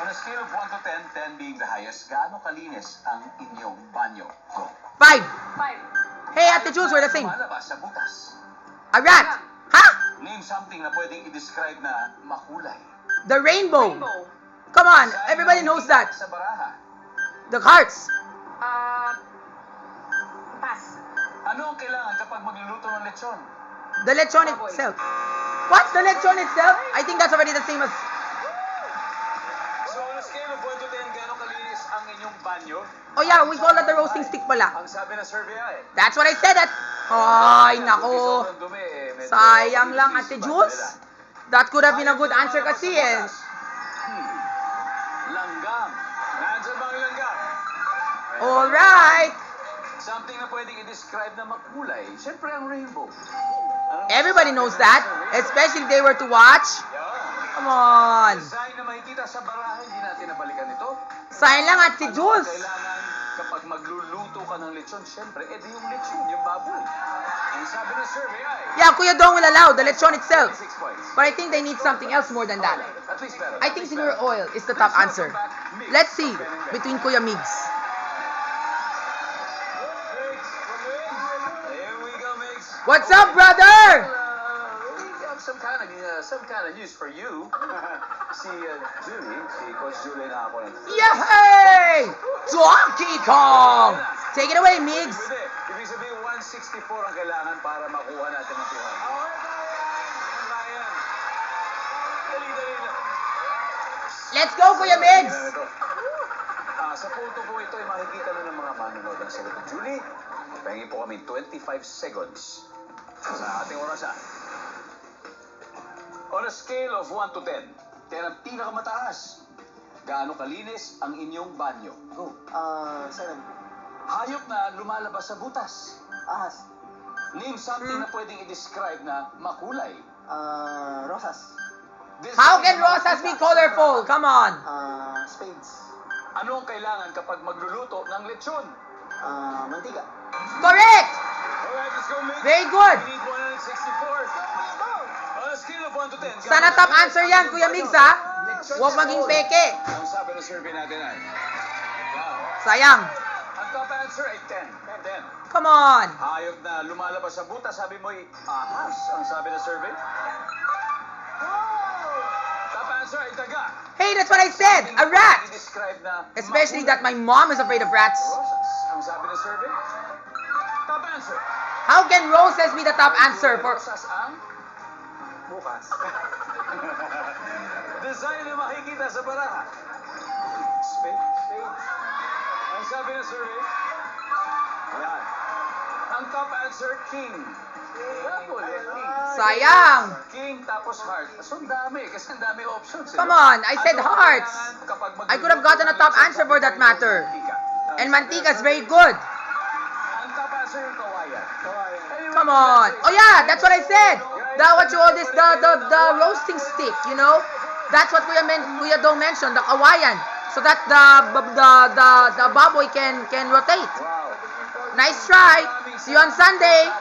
On a scale of 1 to 10, 10 being the highest, gaano kalinis ang inyong banyo? Go. 5. 5. Hey, Ate Jules, we're the same. Lumalabas sa butas. A rat. Ha? Name something na pwedeng i-describe na makulay. The rainbow. Rainbow. Come on, Saan everybody ang knows makikita that. Sa baraha. The hearts. Pass. Ano ang kailangan kapag magluluto ng lechon? The lechon Baboy. itself. What's the lechon itself? I think that's already the same as... So on a scale of 1 to 10, gaano kalinis ang inyong banyo? Oh yeah, we call that the roasting stick pala. Ang sabi ng survey ay, That's what I said. Ay, nako. sobrang dumi eh. Medyo Sayang lang, mabilis Ate yung Jules. banyo nila. That could have been a good answer kasi eh. Langgam. Nandiyan ba ang langgam? Alright. Something na pwedeng i-describe na makulay. Siyempre ang rainbow. Anong Everybody sabi knows ng that. survey? Especially if they were to watch. Yeah. Come on. Design na makikita sa baraha, hindi natin nabalikan ito. Sayang lang, Ate Jules. Kailangan kapag magluluto ka ng lechon, siyempre, edi yung lechon, yung baboy. Ang sabi ng survey ay, Yeah, Kuya Dong will allow the lechon itself. 6 points. But I think they need something else more than that. At least better. I think sinure oil is the top answer. Let's see between Kuya Migs. Here we go, Migs. What's up, brother? We have some kind of news for you. Si Julie, si Coach Julie na ako. Yay! Donkey Kong! Take it away, Migs. Pwede. Ibig sabihin, 164 ang kailangan para makuha natin ang 200. Ryan. Dali lang. Let's go, Kuya Migs. Sa photo po ito ay makikita na ng mga manonood ang sagot ni Julie. Pahingin po kami 25 seconds sa ating orasan. On a scale of 1 to 10, 10 ang pinakamataas. Gaano kalinis ang inyong banyo? Go. 7. Hayop na lumalabas sa butas. Ahas. Name something na pwedeng i-describe na makulay. Rosas. How can rosas be colorful? Come on. Spades. Ano ang kailangan kapag magluluto ng lechon? Mantika. Correct! Alright, let's go, Mick. Very good. We need 164. On a scale of 1 to 10. Sana top answer yan, Kuya Migs, ha? Huwag maging peke. Ang sabi ng survey natin ay, wow. Sayang. Ang top answer ay 10. 10. Come on. Hayop na lumalabas sa butas, sabi mo ay ahas. Ang sabi ng survey. Top answer ay daga. Hey, that's what I said. A rat. I-describe na Especially that my mom is afraid of rats. Rosas. Ang sabi ng survey. Top answer. How can roses be the top answer for... Rosas ang bukas. Design na makikita sa baraha. Spade. Ang sabi ng survey. Yan. Ang top answer, king. Sayang. King tapos heart. So, ang dami. Kasi ang dami options. Come on, I said hearts. I could have gotten a top answer for that matter. And mantika is very good. Ang top answer yung kawayan. Come on. Oh yeah, that's what I said. What you call this, the roasting stick, you know? That's what Kuya Dong mentioned, the kawayan. So that the baboy can rotate. Wow. Nice try. See you on Sunday.